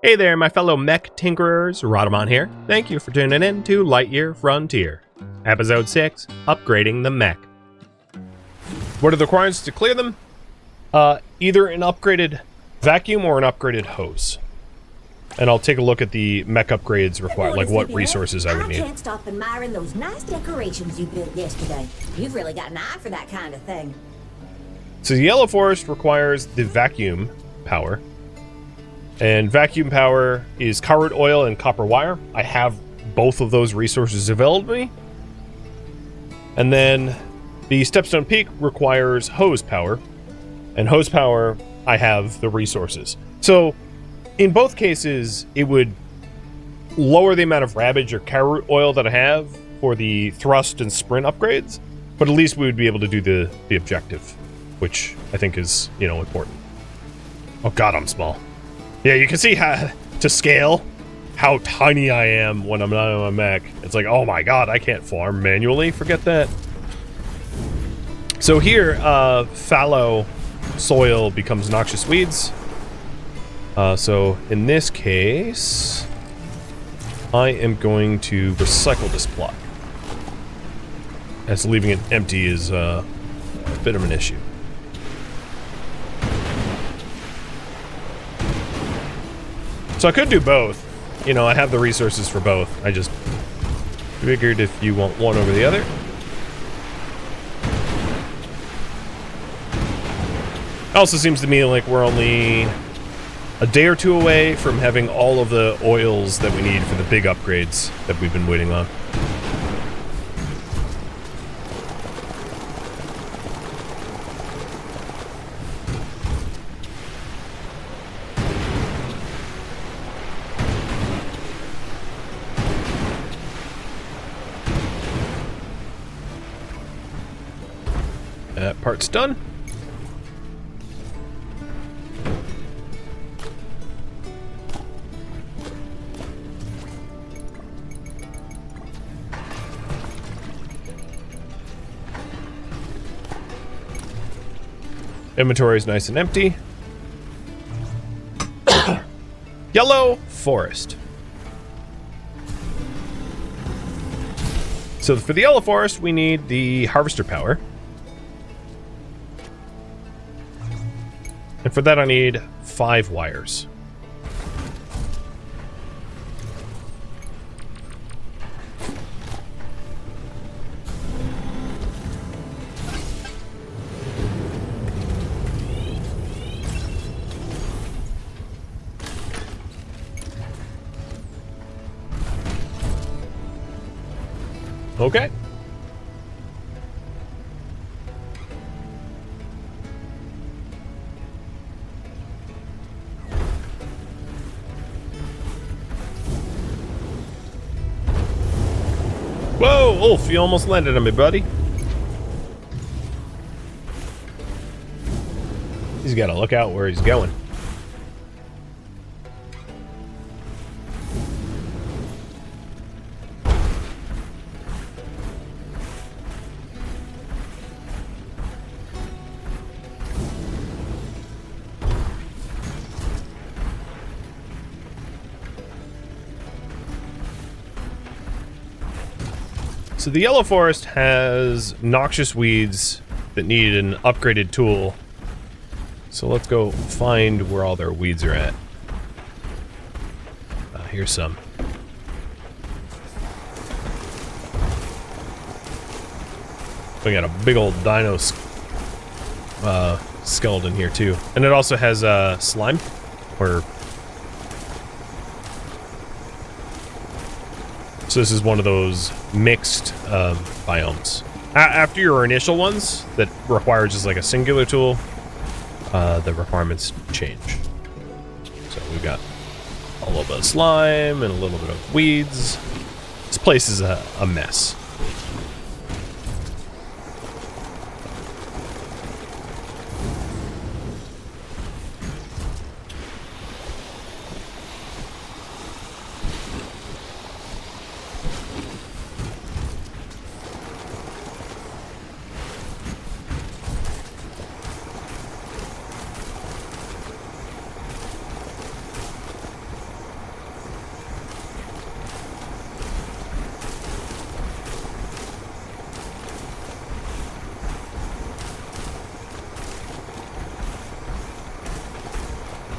Hey there, my fellow mech tinkerers, Rhadamant here. Thank you for tuning in to Lightyear Frontier. Episode 6, Upgrading the Mech. What are the requirements to clear them? Either an upgraded vacuum or an upgraded hose. And I'll take a look at the mech upgrades required, like what resources I would need. I can't stop admiring those nice decorations you built yesterday. You've really got an eye for that kind of thing. So the Yellow Forest requires the vacuum power. And vacuum power is carrot oil and copper wire. I have both of those resources available to me. And then the Stepstone Peak requires hose power. And hose power, I have the resources. So in both cases, it would lower the amount of Ravage or carrot oil that I have for the thrust and sprint upgrades. But at least we would be able to do the objective, which I think is, important. Oh god, I'm small. Yeah, you can see how, to scale, how tiny I am when I'm not on my mech. It's like, oh my god, I can't farm manually. Forget that. So here, fallow soil becomes noxious weeds. So in this case, I am going to recycle this plot, as leaving it empty is a bit of an issue. So I could do both. I have the resources for both. I just figured if you want one over the other. It also seems to me like we're only a day or two away from having all of the oils that we need for the big upgrades that we've been waiting on. That part's done. Inventory is nice and empty. Yellow Forest. So for the Yellow Forest, we need the harvester power. And for that, I need 5 wires. Okay. Whoa, Ulf, you almost landed on me, buddy. He's got to look out where he's going. So the Yellow Forest has noxious weeds that need an upgraded tool. So let's go find where all their weeds are at. Here's some. We got a big old dino skeleton here too. And it also has slime, or... So this is one of those mixed biomes. After your initial ones that require just like a singular tool, the requirements change. So we've got a little bit of slime and a little bit of weeds. This place is a mess.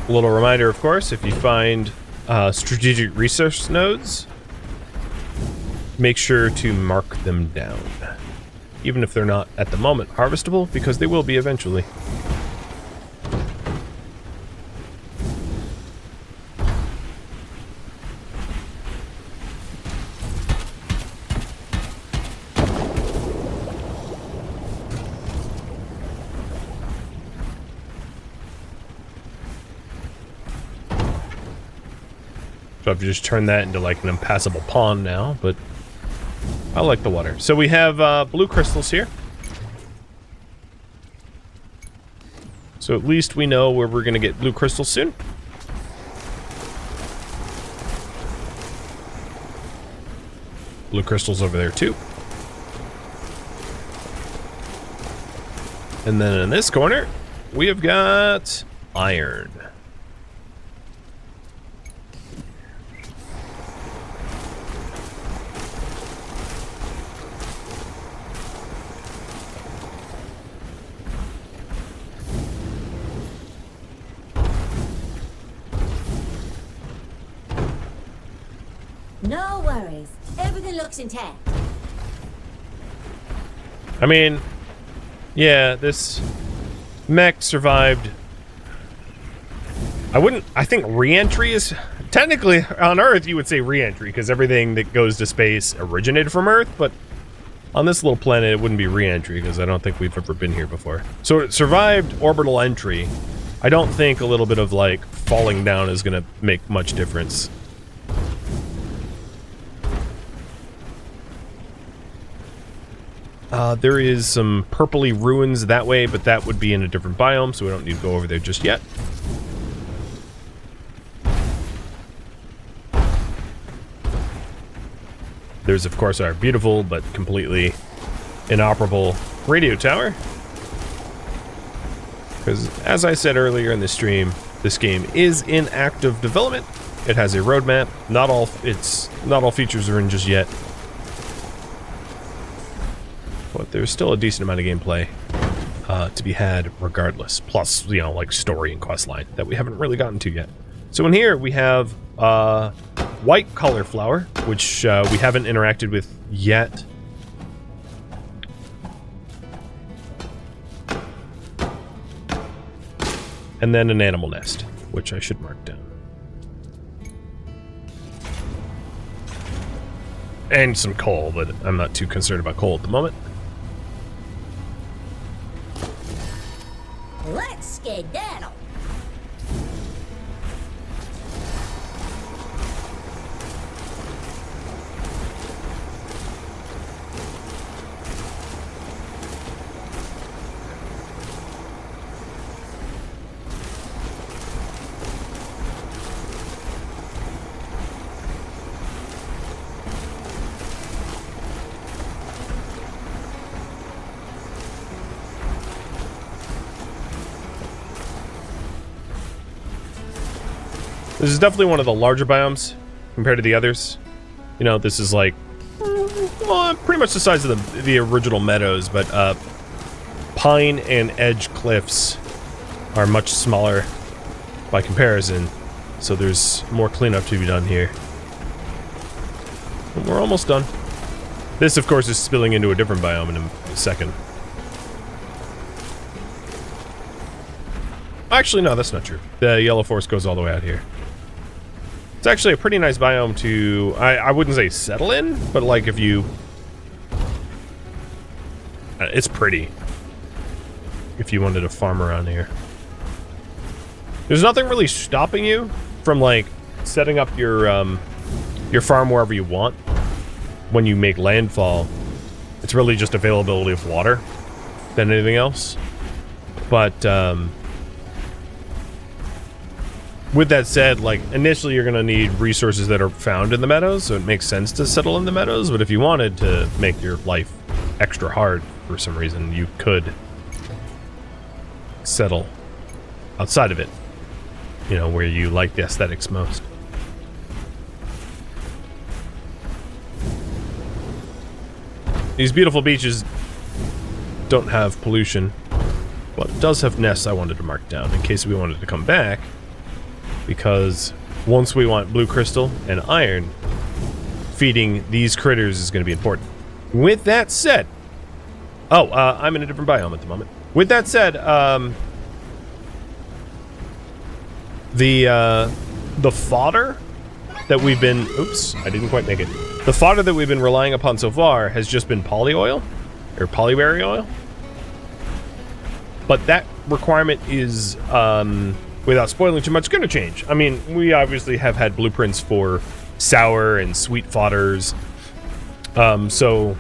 A little reminder, of course, if you find strategic resource nodes, make sure to mark them down. Even if they're not at the moment harvestable, because they will be eventually. So I've just turned that into like an impassable pond now, but I like the water. So we have blue crystals here. So at least we know where we're going to get blue crystals soon. Blue crystals over there too. And then in this corner, we have got iron. No worries. Everything looks intact. I mean, yeah, this mech survived. I think re-entry is technically on Earth you would say re-entry because everything that goes to space originated from Earth, but on this little planet it wouldn't be re-entry because I don't think we've ever been here before. So it survived orbital entry. I don't think a little bit of like falling down is going to make much difference. There is some purpley ruins that way, but that would be in a different biome, so we don't need to go over there just yet. There's, of course, our beautiful but completely inoperable radio tower. Because, as I said earlier in the stream, this game is in active development. It has a roadmap. Not all features are in just yet. But there's still a decent amount of gameplay to be had regardless. Plus, you know, like story and questline that we haven't really gotten to yet. So in here we have white cauliflower, which we haven't interacted with yet. And then an animal nest, which I should mark down. And some coal, but I'm not too concerned about coal at the moment. Let's skedaddle. This is definitely one of the larger biomes compared to the others. You know, this is like, well, pretty much the size of the original meadows, but pine and edge cliffs are much smaller by comparison, so there's more cleanup to be done here. And we're almost done. This, of course, is spilling into a different biome in a second. Actually, no, that's not true. The yellow forest goes all the way out here. It's actually a pretty nice biome to, I wouldn't say settle in, but like if you, it's pretty. If you wanted to farm around here. There's nothing really stopping you from like setting up your farm wherever you want when you make landfall. It's really just availability of water than anything else. But, with that said, like, initially you're going to need resources that are found in the meadows, so it makes sense to settle in the meadows, but if you wanted to make your life extra hard for some reason, you could settle outside of it, you know, where you like the aesthetics most. These beautiful beaches don't have pollution, but it does have nests I wanted to mark down in case we wanted to come back because once we want blue crystal and iron, feeding these critters is going to be important. With that said, I'm in a different biome at the moment. With that said, the fodder that we've been, oops, I didn't quite make it. The fodder that we've been relying upon so far has just been poly oil, or polyberry oil. But that requirement is, without spoiling too much, going to change. I mean, we obviously have had blueprints for sour and sweet fodders. So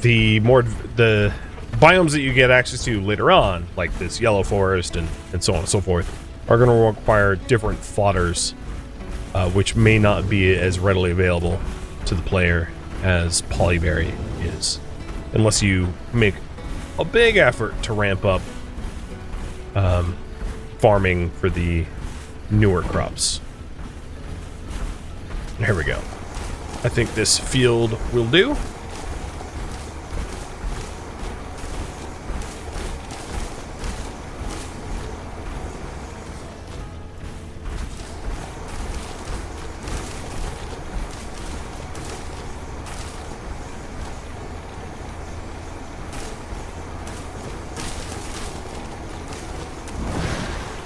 the biomes that you get access to later on, like this yellow forest and so on and so forth, are going to require different fodders, which may not be as readily available to the player as polyberry is, unless you make a big effort to ramp up farming for the newer crops. Here we go. I think this field will do.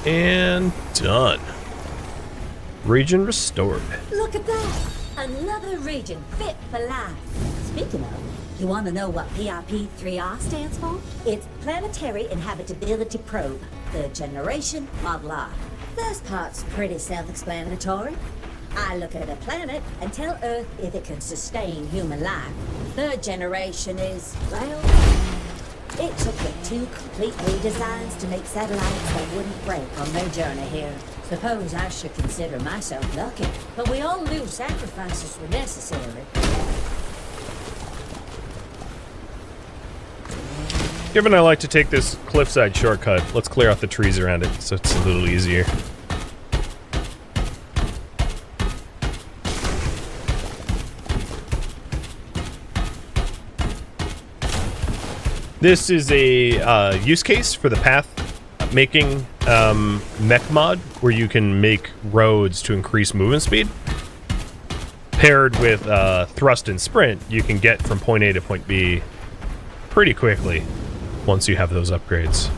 And done. Region restored. Look at that! Another region fit for life. Speaking of, you want to know what PRP3R stands for? It's Planetary Inhabitability Probe, third generation model R. First part's pretty self-explanatory. I look at a planet and tell Earth if it can sustain human life. Third generation is, well, it took me 2 complete redesigns to make satellites that wouldn't break on their journey here. Suppose I should consider myself lucky, but we all knew sacrifices were necessary. Given I like to take this cliffside shortcut, let's clear out the trees around it so it's a little easier. This is a use case for the path making mech mod, where you can make roads to increase movement speed. Paired with thrust and sprint, you can get from point A to point B pretty quickly once you have those upgrades.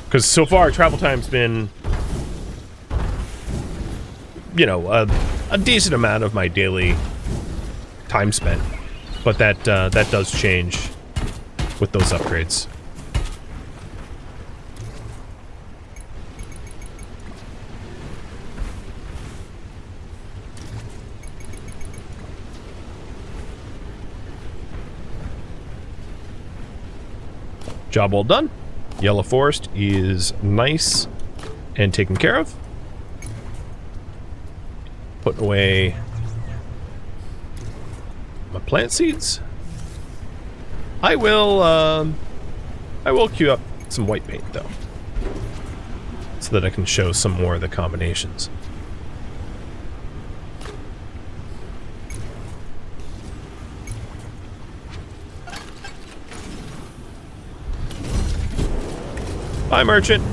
Because so far, travel time's been, you know, a decent amount of my daily time spent. But that does change with those upgrades. Job well done. Yellow forest is nice and taken care of. Putting away my plant seeds. I will queue up some white paint though, so that I can show some more of the combinations. Bye, merchant.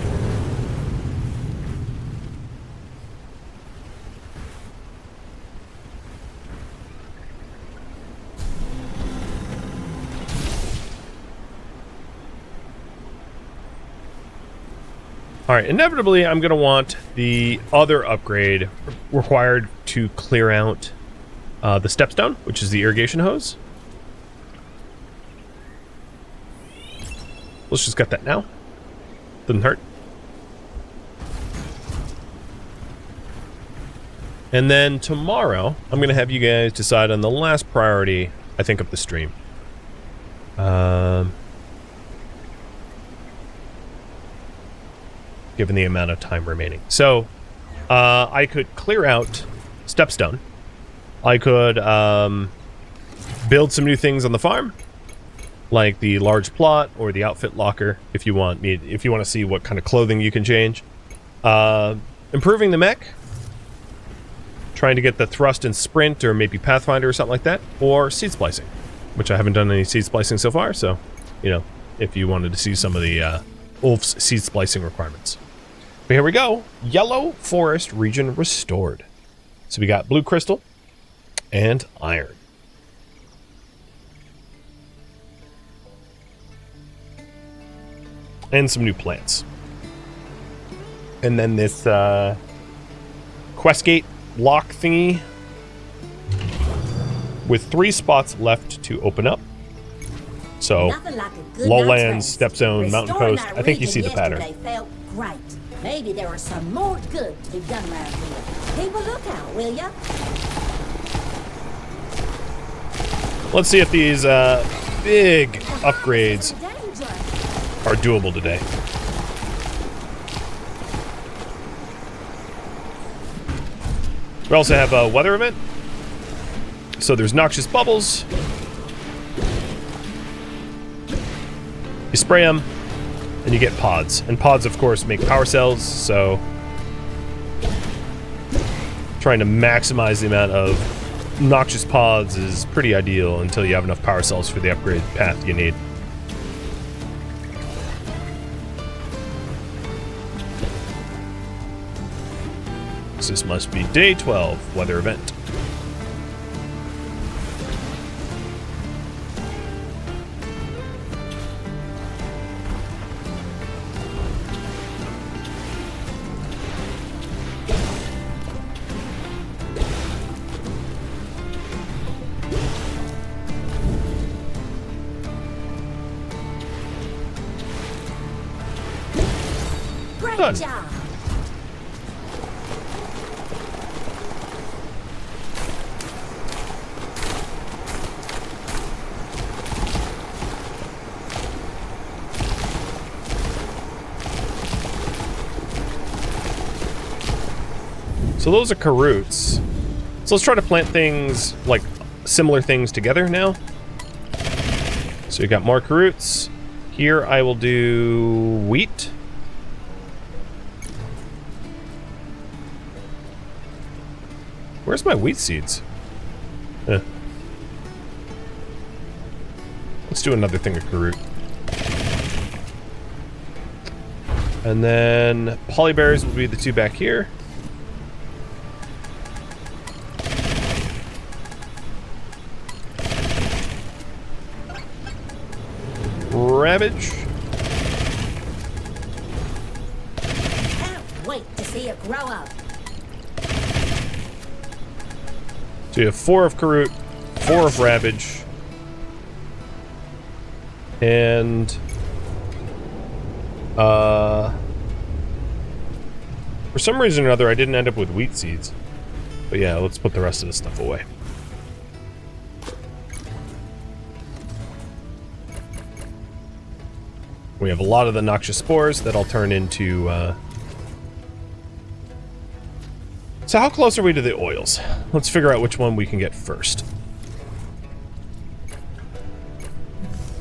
All right, inevitably, I'm going to want the other upgrade required to clear out the stepstone, which is the irrigation hose. Let's just get that now. Doesn't hurt. And then tomorrow, I'm going to have you guys decide on the last priority, I think, of the stream. Given the amount of time remaining. So, I could clear out stepstone. I could build some new things on the farm, like the large plot or the outfit locker, if you want to see what kind of clothing you can change. Improving the mech, trying to get the thrust and sprint, or maybe Pathfinder or something like that, or seed splicing, which I haven't done any seed splicing so far. So, you know, if you wanted to see some of the Ulf's seed splicing requirements. But here we go. Yellow forest region restored. So we got blue crystal and iron. And some new plants. And then this quest gate lock thingy with 3 spots left to open up. So, Like lowlands, step zone, mountain coast. I think you see the pattern. Felt great. Maybe there was some more good to be done around here. Keep a lookout, will ya? Let's see if these big upgrades are doable today. We also have a weather event. So there's noxious bubbles. You spray them, and you get pods. And pods, of course, make power cells, so trying to maximize the amount of noxious pods is pretty ideal until you have enough power cells for the upgrade path you need. This must be day 12 weather event. Great job. So those are caroots. So let's try to plant things, like similar things together now. So we got more caroots. Here I will do wheat. Where's my wheat seeds? Let's do another thing of caroot. And then polyberries will be the 2 back here. Ravage. Can't wait to see it grow up. So you have 4 of Karut, 4 of Ravage, and for some reason or other I didn't end up with wheat seeds. But yeah, let's put the rest of this stuff away. We have a lot of the noxious spores that I'll turn into So how close are we to the oils? Let's figure out which one we can get first.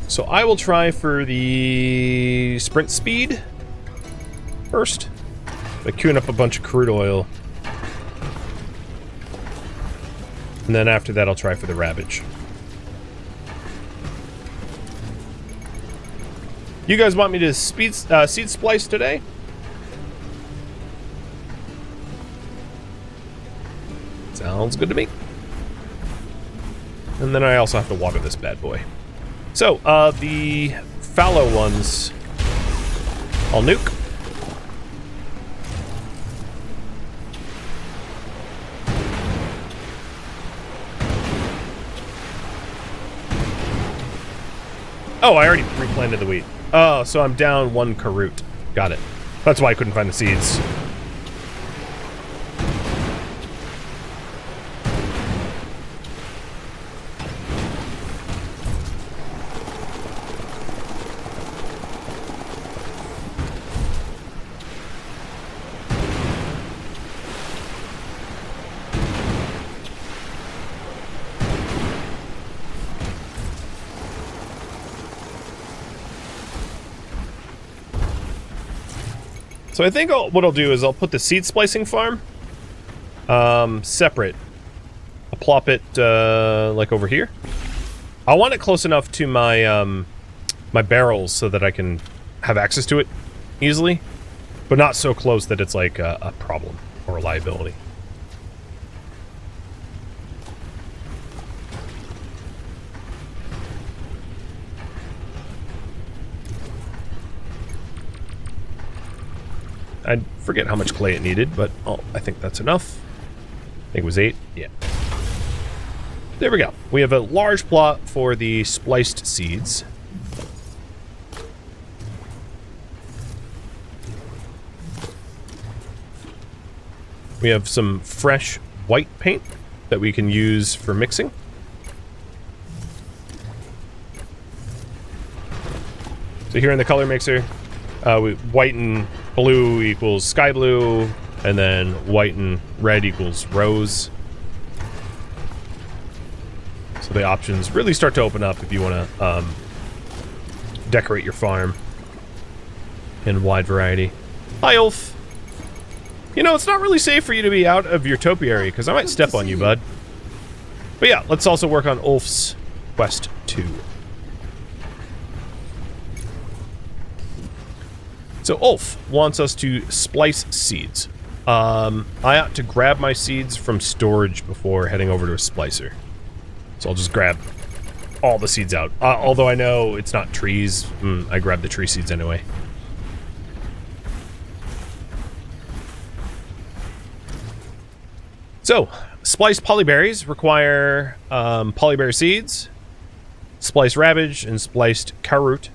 So I will try for the sprint speed first by queuing up a bunch of crude oil. And then after that I'll try for the ravage. You guys want me to seed splice today? Sounds good to me. And then I also have to water this bad boy. So, the fallow ones, I'll nuke. Oh, I already replanted the wheat. Oh, so I'm down 1 Karut. Got it. That's why I couldn't find the seeds. So I think what I'll do is I'll put the seed splicing farm separate. I'll plop it like over here. I want it close enough to my my barrels so that I can have access to it easily. but not so close that it's like a problem or a liability. I forget how much clay it needed, but I think that's enough. I think it was 8. Yeah. There we go. We have a large plot for the spliced seeds. We have some fresh white paint that we can use for mixing. So here in the color mixer, white and blue equals sky blue, and then white and red equals rose. So the options really start to open up if you want to decorate your farm in a wide variety. Hi, Ulf. You know, it's not really safe for you to be out of your topiary, because I might step on you, bud. But yeah, let's also work on Ulf's quest 2. So Ulf wants us to splice seeds. I ought to grab my seeds from storage before heading over to a splicer. So I'll just grab all the seeds out. Although I know it's not trees. I grabbed the tree seeds anyway. So, spliced polyberries require polyberry seeds, spliced rabbage, and spliced carrot.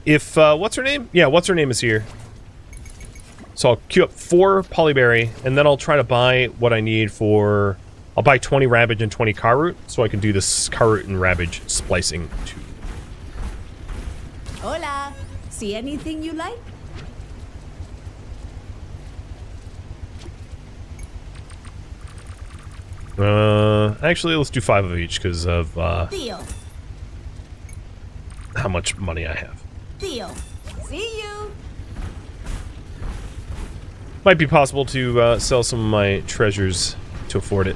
If, what's her name? Yeah, what's her name is here. So I'll queue up 4 polyberry, and then I'll try to buy what I need for... I'll buy 20 rabbage and 20 carrot, so I can do this carrot and rabbage splicing too. Hola! See anything you like? Actually, let's do 5 of each, because of, Deal. how much money I have. Deal. See you! Might be possible to sell some of my treasures to afford it.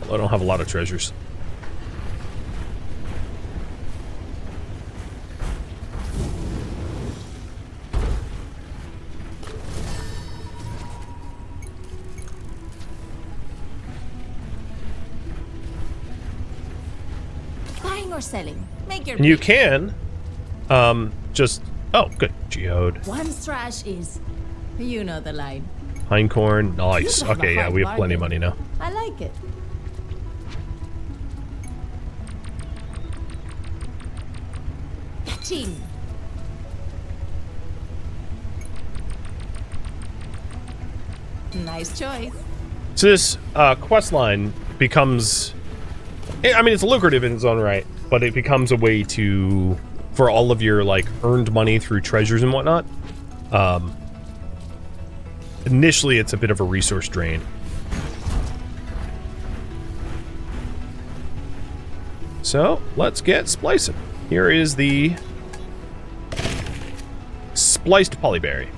Although I don't have a lot of treasures. Buying or selling? Make your And you pick. can, just... Oh, good. Geode. One's trash is... You know the line. Pine corn. Nice. You have Okay, a yeah, hard we have plenty of money bargain. now. I like it. Catching. Nice choice. So this quest line becomes... I mean, it's lucrative in its own right, but it becomes a way to... For all of your, like, earned money through treasures and whatnot. Initially, it's a bit of a resource drain. So, let's get splicing. Here is the spliced polyberry.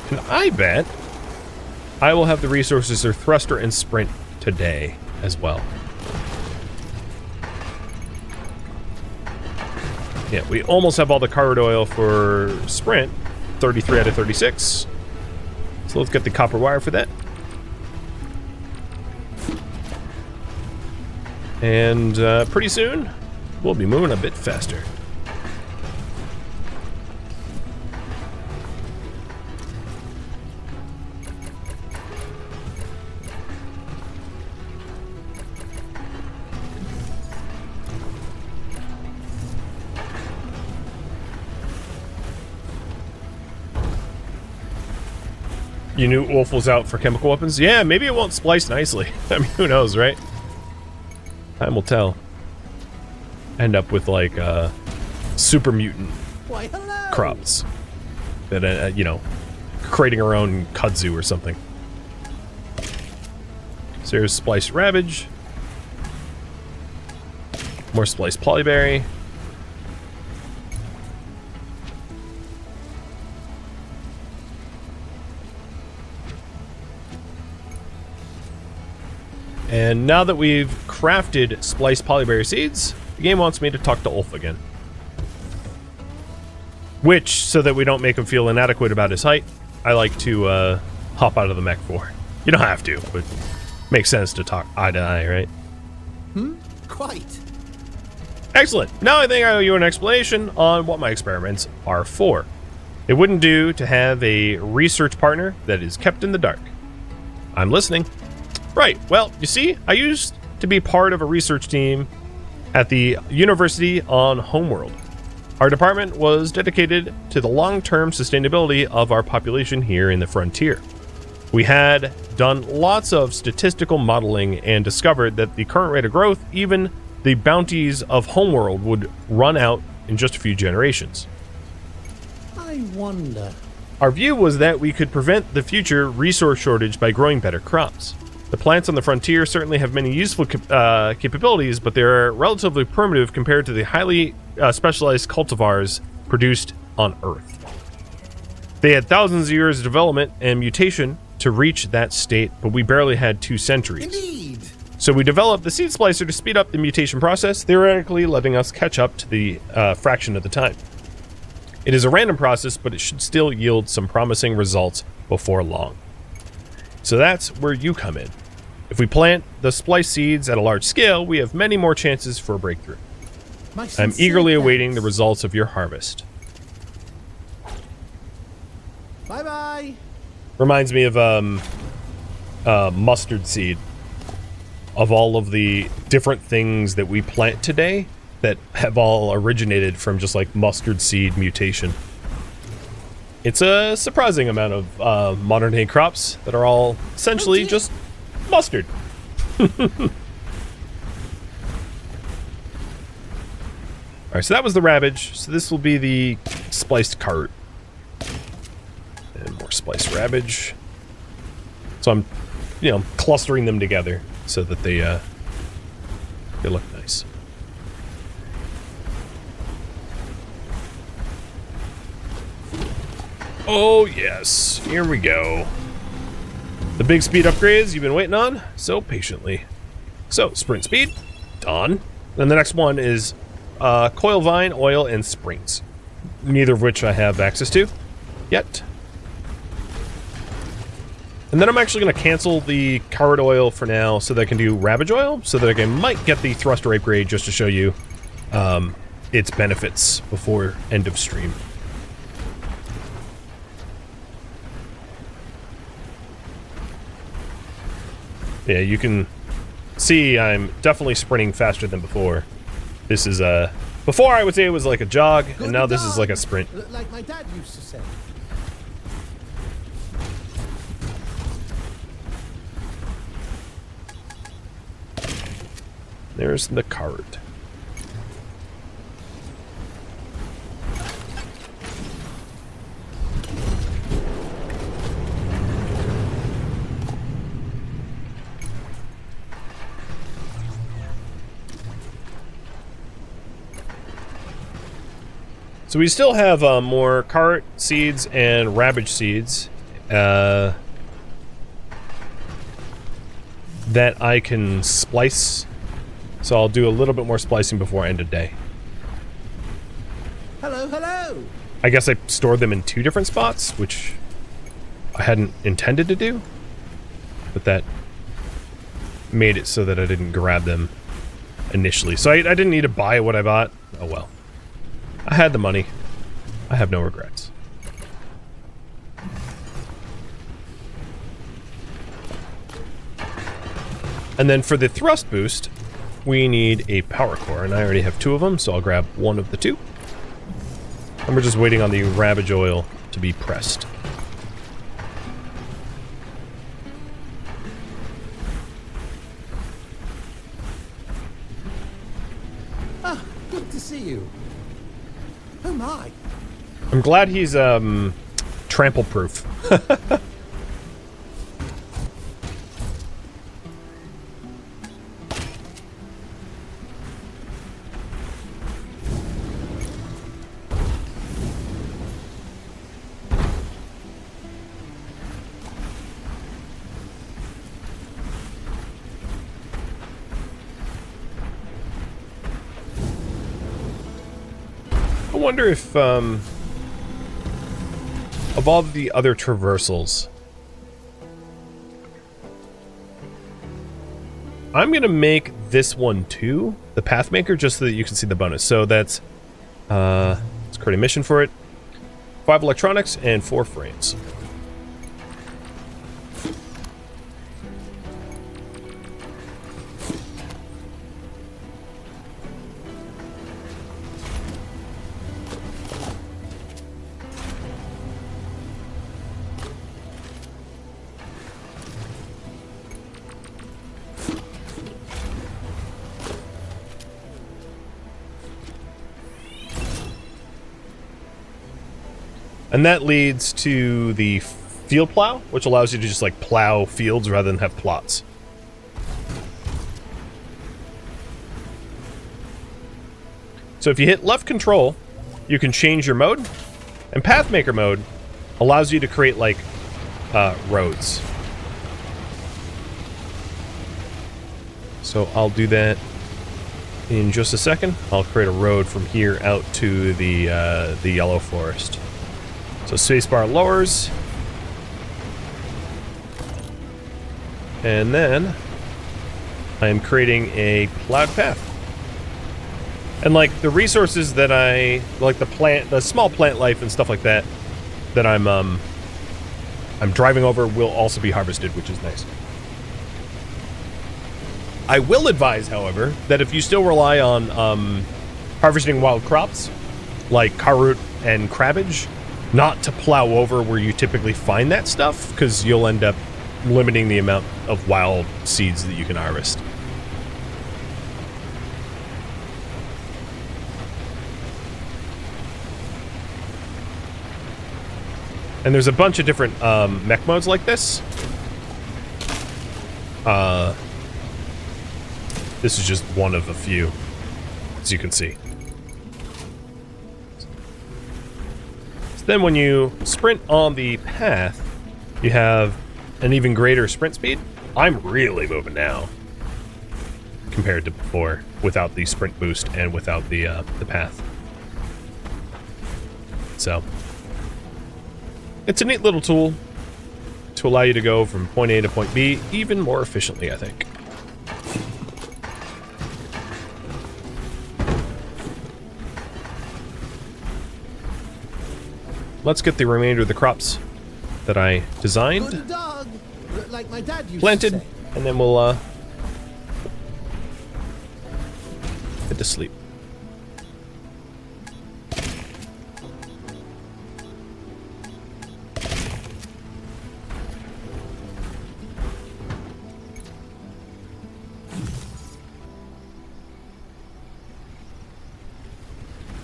And I bet I will have the resources for thruster and sprint today as well. Yeah, we almost have all the carrot oil for sprint. 33 out of 36. So let's get the copper wire for that. And pretty soon, we'll be moving a bit faster. You knew Wolf was out for chemical weapons? Yeah, maybe it won't splice nicely. I mean, who knows, right? Time will tell. End up with, like, super mutant Why, hello. crops. That, you know, creating our own kudzu or something. So here's spliced ravage. More spliced polyberry. And now that we've crafted spliced polyberry seeds, the game wants me to talk to Ulf again. Which, so that we don't make him feel inadequate about his height, I like to hop out of the mech for. You don't have to, but makes sense to talk eye to eye, right? Quite. Excellent. Now I think I owe you an explanation on what my experiments are for. It wouldn't do to have a research partner that is kept in the dark. I'm listening. Right. Well, you see, I used to be part of a research team at the University on Homeworld. Our department was dedicated to the long-term sustainability of our population here in the frontier. We had done lots of statistical modeling and discovered that the current rate of growth, even the bounties of Homeworld, would run out in just a few generations. I wonder. Our view was that we could prevent the future resource shortage by growing better crops. The plants on the frontier certainly have many useful capabilities, but they're relatively primitive compared to the highly specialized cultivars produced on Earth. They had thousands of years of development and mutation to reach that state, but we barely had 2 centuries. Indeed. So we developed the seed splicer to speed up the mutation process, theoretically letting us catch up to the fraction of the time. It is a random process, but it should still yield some promising results before long. So that's where you come in. If we plant the splice seeds at a large scale, we have many more chances for a breakthrough. I'm eagerly awaiting the results of your harvest. Bye-bye. Reminds me of mustard seed. Of all of the different things that we plant today that have all originated from just like mustard seed mutation. It's a surprising amount of modern day crops that are all essentially just mustard. Alright, so that was the Ravage. So this will be the spliced cart. And more spliced Ravage. So I'm, clustering them together so that they look nice. Oh yes, here we go. The big speed upgrades you've been waiting on so patiently. So, sprint speed, done. Then the next one is coil vine, oil, and springs. Neither of which I have access to yet. And then I'm actually going to cancel the coward oil for now so that I can do ravage oil, so that I might get the thruster upgrade just to show you its benefits before end of stream. Yeah, you can see I'm definitely sprinting faster than before. This is before I would say it was like a jog, and now this is like a sprint. Like my dad used to say. There's the cart. So we still have more cart seeds and ravage seeds that I can splice. So I'll do a little bit more splicing before end of day. Hello, hello. I guess I stored them in 2 different spots, which I hadn't intended to do. But that made it so that I didn't grab them initially. So I didn't need to buy what I bought. Oh well. I had the money. I have no regrets. And then for the thrust boost, we need a power core, and I already have 2 of them, so I'll grab 1 of the 2. And we're just waiting on the ravage oil to be pressed. Ah, good to see you. Oh my. I'm glad he's trample proof. wonder if, of all the other traversals, I'm going to make this one too, the pathmaker, just so that you can see the bonus. So that's, let's create a mission for it. 5 electronics and 4 frames. And that leads to the field plow, which allows you to just like plow fields rather than have plots. So if you hit left control, you can change your mode. And pathmaker mode allows you to create like roads. So I'll do that in just a second. I'll create a road from here out to the yellow forest. So spacebar lowers, and then I am creating a plowed path. And like the resources that I like, the small plant life and stuff like that, that I'm driving over will also be harvested, which is nice. I will advise, however, that if you still rely on harvesting wild crops like carrot and cabbage, not to plow over where you typically find that stuff, because you'll end up limiting the amount of wild seeds that you can harvest. And there's a bunch of different mech modes like this. This is just one of a few, as you can see. Then when you sprint on the path, you have an even greater sprint speed. I'm really moving now compared to before, without the sprint boost and without the path. So it's a neat little tool to allow you to go from point A to point B even more efficiently, I think. Let's get the remainder of the crops that I designed, Good dog, like my dad used planted, to say. and then we'll get to sleep.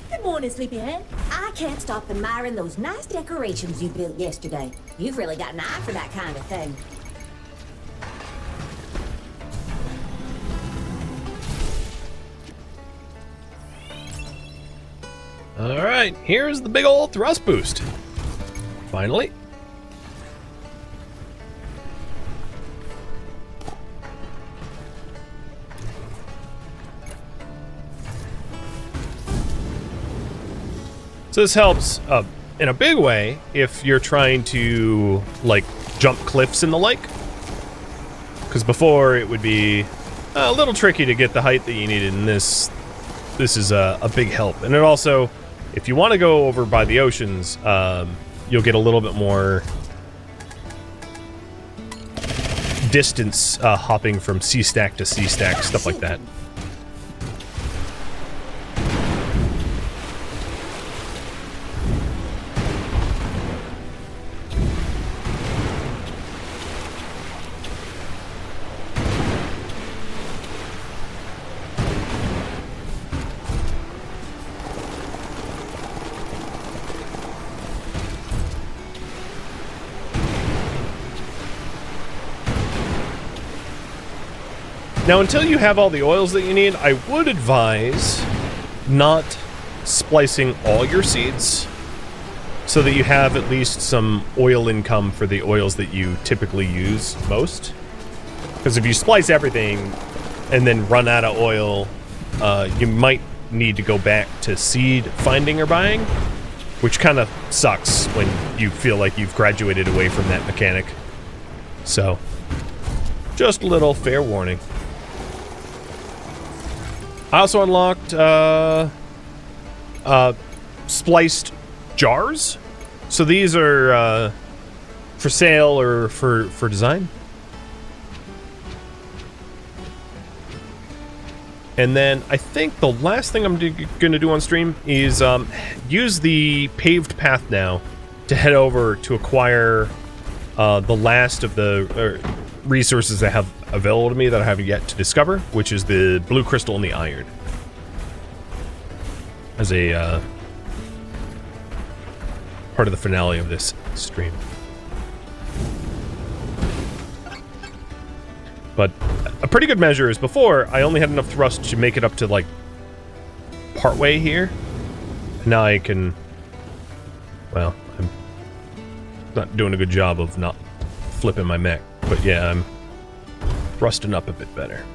Good morning, sleepyhead. I can't stop admiring those nice decorations you built yesterday. You've really got an eye for that kind of thing. Alright, here's the big old thrust boost. Finally. So this helps in a big way if you're trying to like jump cliffs and the like, because before it would be a little tricky to get the height that you needed, and this is a big help. And it also, if you want to go over by the oceans, you'll get a little bit more distance hopping from sea stack to sea stack, stuff like that. Now, until you have all the oils that you need, I would advise not splicing all your seeds so that you have at least some oil income for the oils that you typically use most. Because if you splice everything and then run out of oil, you might need to go back to seed finding or buying, which kind of sucks when you feel like you've graduated away from that mechanic. So, just a little fair warning. I also unlocked spliced jars. So these are for sale or for design. And then I think the last thing I'm going to do on stream is use the paved path now to head over to acquire the last of the resources I have available to me that I haven't yet to discover, which is the blue crystal and the iron. As a part of the finale of this stream. But a pretty good measure is before, I only had enough thrust to make it up to, like, partway here. Now I can... Well, I'm not doing a good job of not flipping my mech. But yeah, I'm thrusting up a bit better.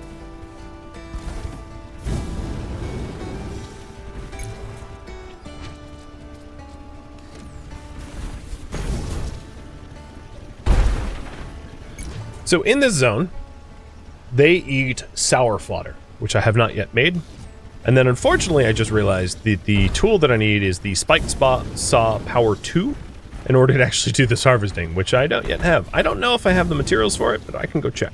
So in this zone, they eat sour fodder, which I have not yet made. And then unfortunately, I just realized that the tool that I need is the Spike Saw Power 2 in order to actually do this harvesting, which I don't yet have. I don't know if I have the materials for it, but I can go check.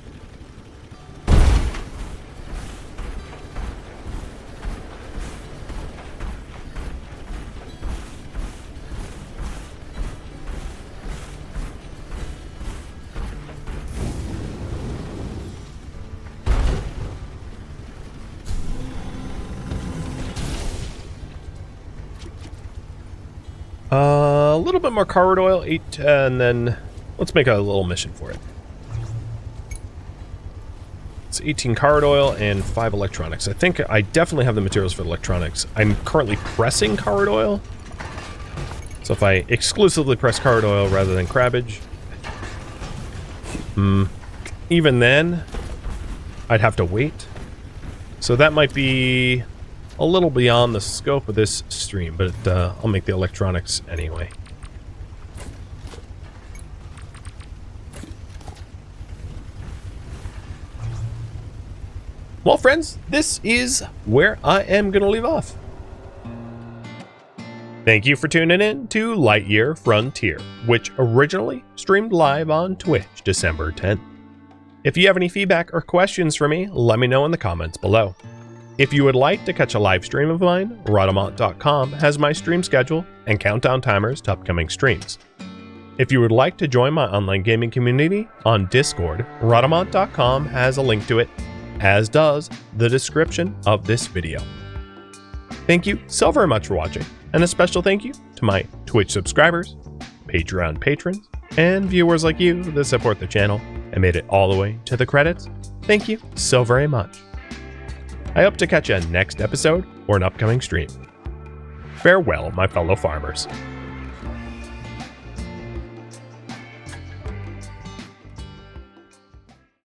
A little bit more carrot oil, 8, and then let's make a little mission for it. It's 18 carrot oil and 5 electronics. I think I definitely have the materials for the electronics. I'm currently pressing carrot oil. So if I exclusively press carrot oil rather than crabbage, even then, I'd have to wait. So that might be a little beyond the scope of this stream, but I'll make the electronics anyway. Well, friends, this is where I am going to leave off. Thank you for tuning in to Lightyear Frontier, which originally streamed live on Twitch December 10th. If you have any feedback or questions for me, let me know in the comments below. If you would like to catch a live stream of mine, Rhadamant.com has my stream schedule and countdown timers to upcoming streams. If you would like to join my online gaming community on Discord, Rhadamant.com has a link to it, as does the description of this video. Thank you so very much for watching, and a special thank you to my Twitch subscribers, Patreon patrons, and viewers like you that support the channel and made it all the way to the credits. Thank you so very much. I hope to catch you next episode or an upcoming stream. Farewell, my fellow farmers.